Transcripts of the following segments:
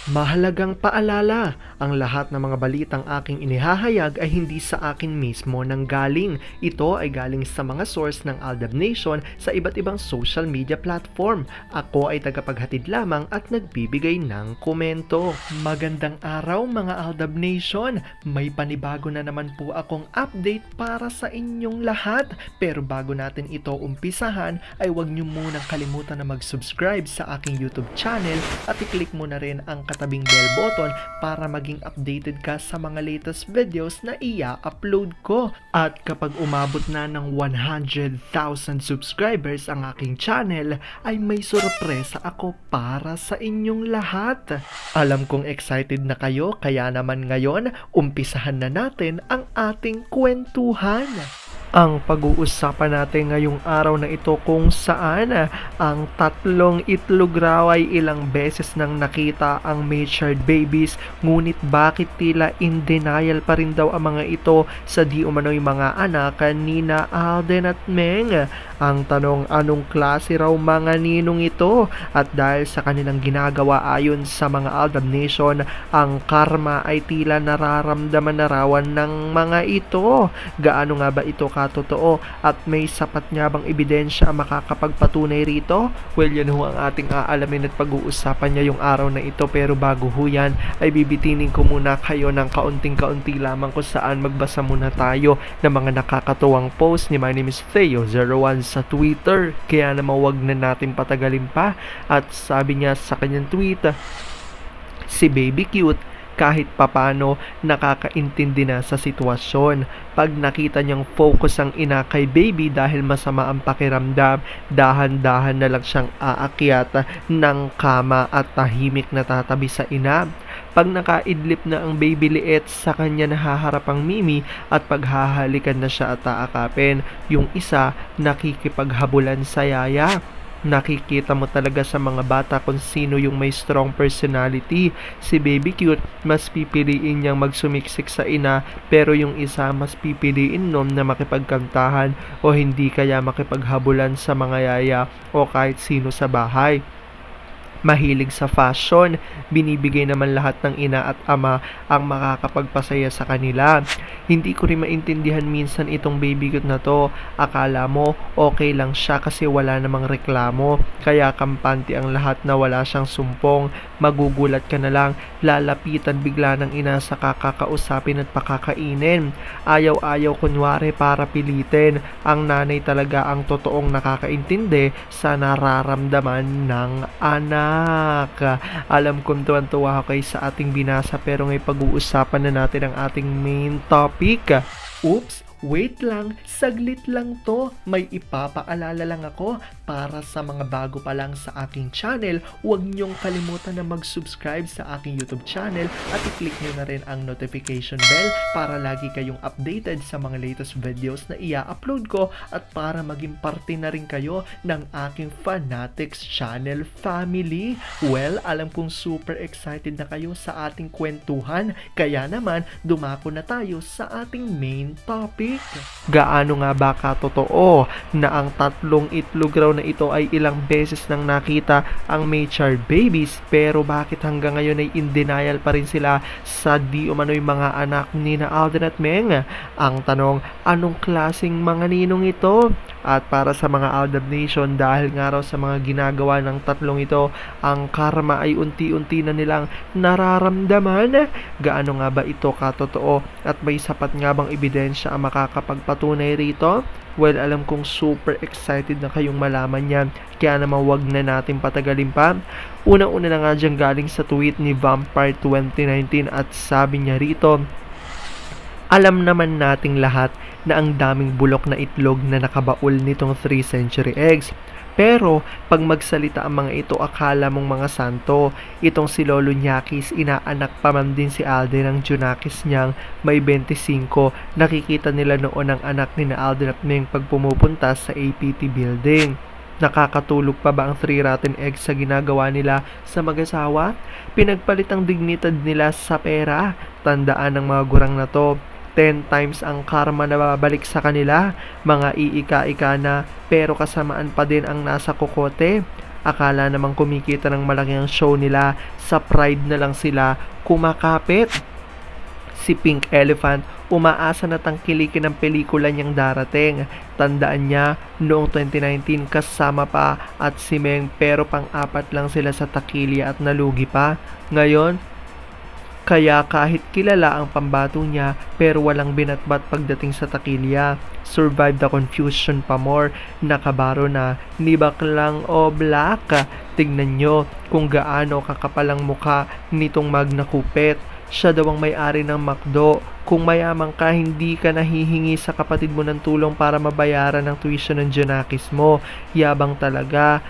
Mahalagang paalala, ang lahat ng mga balitang aking inihahayag ay hindi sa akin mismo nanggaling. Ito ay galing sa mga source ng Aldab Nation sa iba't ibang social media platform. Ako ay tagapaghatid lamang at nagbibigay ng komento. Magandang araw mga Aldab Nation! May panibago na naman po akong update para sa inyong lahat. Pero bago natin ito umpisahan ay huwag niyo munang kalimutan na mag-subscribe sa aking YouTube channel at i-click mo na rin ang katabing bell button para maging updated ka sa mga latest videos na i-upload ko. At kapag umabot na ng 100,000 subscribers ang aking channel, ay may sorpresa ako para sa inyong lahat. Alam kong excited na kayo, kaya naman ngayon, umpisahan na natin ang ating kwentuhan. Ang pag-uusapan natin ngayong araw na ito kung saan ang tatlong itlog raw ay ilang beses nang nakita ang matured babies, ngunit bakit tila in denial pa rin daw ang mga ito sa di umano'y mga anak nina Alden at Meng. Ang tanong, anong klase raw mga ninong ito? At dahil sa kanilang ginagawa ayon sa mga Aldab Nation, ang karma ay tila nararamdaman na rawan ng mga ito. Gaano nga ba ito katotoo at may sapat nga bang ebidensya ang makakapagpatunay rito? Well, yan ho ang ating aalamin at pag-uusapan niya yung araw na ito. Pero bago ho yan, ay bibitinin ko muna kayo ng kaunting-kaunti lamang kung saan magbasa muna tayo ng mga nakakatuwang post ni My Name is Theo01 sa Twitter. Kaya naman wag na natin patagalin pa. At sabi niya sa kanyang tweet, si Baby Cute kahit papano nakakaintindi na sa sitwasyon. Pag nakita niyang focus ang ina kay baby dahil masama ang pakiramdam, dahan-dahan na lang siyang aakyat ng kama at tahimik na tatabi sa ina. Pag nakaidlip na ang baby liit, sa kanya nahaharap ang mimi at paghahalikan na siya at aakapin. Yung isa nakikipaghabulan sa yaya. Nakikita mo talaga sa mga bata kung sino yung may strong personality. Si Baby Cute, mas pipiliin niyang magsumiksik sa ina, pero yung isa mas pipiliin nom na makipagkantahan o hindi kaya makipaghabulan sa mga yaya o kahit sino sa bahay. Mahilig sa fashion, binibigay naman lahat ng ina at ama ang makakapagpasaya sa kanila. Hindi ko rin maintindihan minsan itong baby cute na to. Akala mo okay lang siya kasi wala namang reklamo, kaya kampante ang lahat na wala siyang sumpong. Magugulat ka na lang, lalapitan bigla ng ina sa kakakausapin at pakakainin. Ayaw-ayaw kunwari para pilitin. Ang nanay talaga ang totoong nakakaintindi sa nararamdaman ng anak. Alam kong tuwan-tuwa ako sa ating binasa, pero ngay pag-uusapan na natin ang ating main topic. Oops! Wait lang, saglit lang to. May ipapaalala lang ako para sa mga bago pa lang sa aking channel. Huwag niyong kalimutan na mag-subscribe sa aking YouTube channel at i-click niyo na rin ang notification bell para lagi kayong updated sa mga latest videos na i-upload ko at para maging parte na rin kayo ng aking Fanatics channel family. Well, alam kong super excited na kayo sa ating kwentuhan, kaya naman dumako na tayo sa ating main topic. Gaano nga ba katotoo na ang tatlong itlog raw na ito ay ilang beses nang nakita ang matured babies, pero bakit hanggang ngayon ay in denial pa rin sila sa di umano'y mga anak ni na Alden at Meng? Ang tanong, anong klaseng mga ninong ito? At para sa mga Aldab Nation, dahil nga raw sa mga ginagawa ng tatlong ito, ang karma ay unti-unti na nilang nararamdaman. Gaano nga ba ito katotoo at may sapat nga bang ebidensya ang makakapagpatunay rito? Well, alam kong super excited na kayong malaman yan, kaya naman wag na natin patagalin pa. Unang-una na nga dyan galing sa tweet ni Vampire 2019 at sabi niya rito, alam naman nating lahat na ang daming bulok na itlog na nakabaul nitong 3 century eggs. Pero pag magsalita ang mga ito, akala mong mga santo. Itong si Lolo Nyakis, inaanak pa man din si Alden ng Junakis niyang may 25. Nakikita nila noon ang anak ni na Alden at Meng pag pumupunta sa APT building. Nakakatulog pa ba ang 3 rotten eggs sa ginagawa nila sa mag-asawa? Pinagpalit ang dignidad nila sa pera. Tandaan ng mga gurang na to, 10 times ang karma na babalik sa kanila. Mga iika-ika na, pero kasamaan pa din ang nasa kokote. Akala namang kumikita ng malaki ang show nila, sa Pride na lang sila kumakapit. Si Pink Elephant umaasa na tangkilikin ang pelikula niyang darating. Tandaan niya, noong 2019 kasama pa at si Meng pero pang-apat lang sila sa takilya at nalugi pa. Ngayon, kaya kahit kilala ang pambato niya pero walang binatbat pagdating sa takilya. Survive the confusion pa more, nakabaro na ni baklang o black. Tignan nyo kung gaano kakapalang mukha nitong Magna Kupet. Siya daw ang may-ari ng McDo. Kung mayaman ka, hindi ka nahihingi sa kapatid mo ng tulong para mabayaran ang tuition ng Junakis mo. Yabang talaga.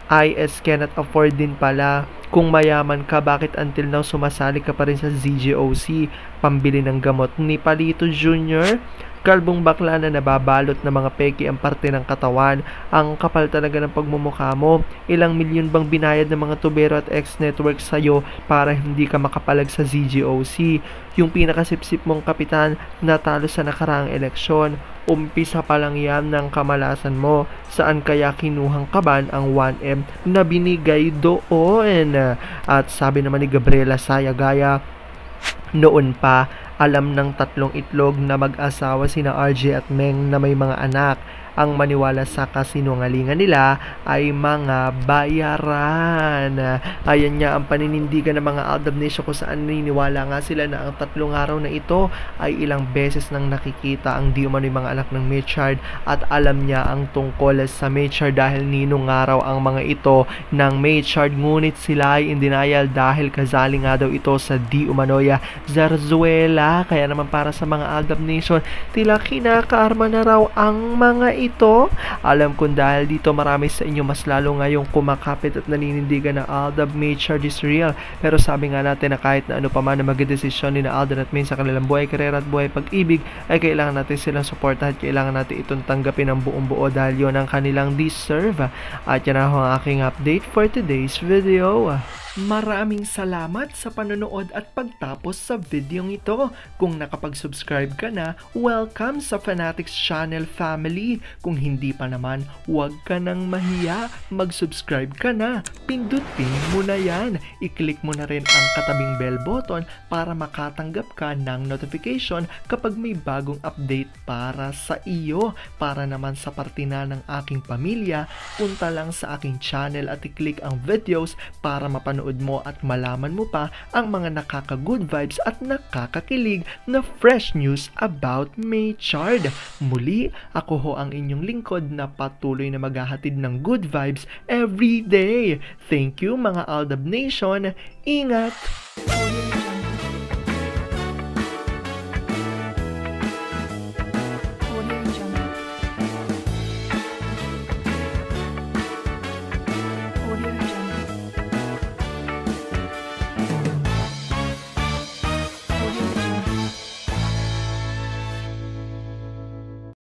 IS cannot afford din pala. Kung mayaman ka, bakit until now sumasali ka pa rin sa ZGOC? Pambili ng gamot ni Palito Jr.? Kalbong bakla na nababalot na mga peki ang parte ng katawan. Ang kapal talaga ng pagmumukha mo. Ilang milyon bang binayad ng mga tubero at ex-network sa'yo para hindi ka makapalag sa ZGOC? Yung pinakasipsip mong kapitan natalo sa nakaraang eleksyon. Umpisa pa lang yan ng kamalasan mo. Saan kaya kinuhang kaban ang 1M na binigay doon? At sabi naman ni Gabriela Sayagaya, noon pa, alam ng tatlong itlog na mag-asawa sina RJ at Meng na may mga anak. Ang maniwala sa kasinungalingan nila ay mga bayaran. Ayan nga ang paninindigan ng mga Aldab Nation kung saan naniniwala nga sila na ang tatlong araw na ito ay ilang beses nang nakikita ang di umano'y mga anak ng Maychard at alam niya ang tungkol sa Maychard dahil ninong araw ang mga ito ng Maychard, ngunit sila ay in denial dahil kasali nga daw ito sa di umano'y zarzuela. Kaya naman para sa mga Aldab Nation, tila kinakaarma na raw ang mga ito. Alam kong dahil dito marami sa inyo mas lalo ngayong kumakapit at naninindigan na Aldab Maychard is real. Pero sabi nga natin na kahit na ano pa man na magdesisyon ni na Alden at May sa kanilang buhay, karera at buhay pag-ibig, ay kailangan natin silang suportahan, kailangan natin itong tanggapin ng buong buo dahil yun ang kanilang deserve. At yan ako ang aking update for today's video. Maraming salamat sa panonood at pagtapos sa videong ito. Kung nakapag-subscribe ka na, welcome sa Fanatics Channel family. Kung hindi pa naman, huwag ka nang mahiya. Mag-subscribe ka na. Pindutin mo na yan. I-click mo na rin ang katabing bell button para makatanggap ka ng notification kapag may bagong update para sa iyo. Para naman sa parte na ng aking pamilya, punta lang sa aking channel at i-click ang videos para mapanood mo at malaman mo pa ang mga nakaka-good vibes at nakakakilig na fresh news about Maychard. Muli, ako ho ang inyong lingkod na patuloy na maghahatid ng good vibes every day. Thank you mga Aldab Nation. Ingat!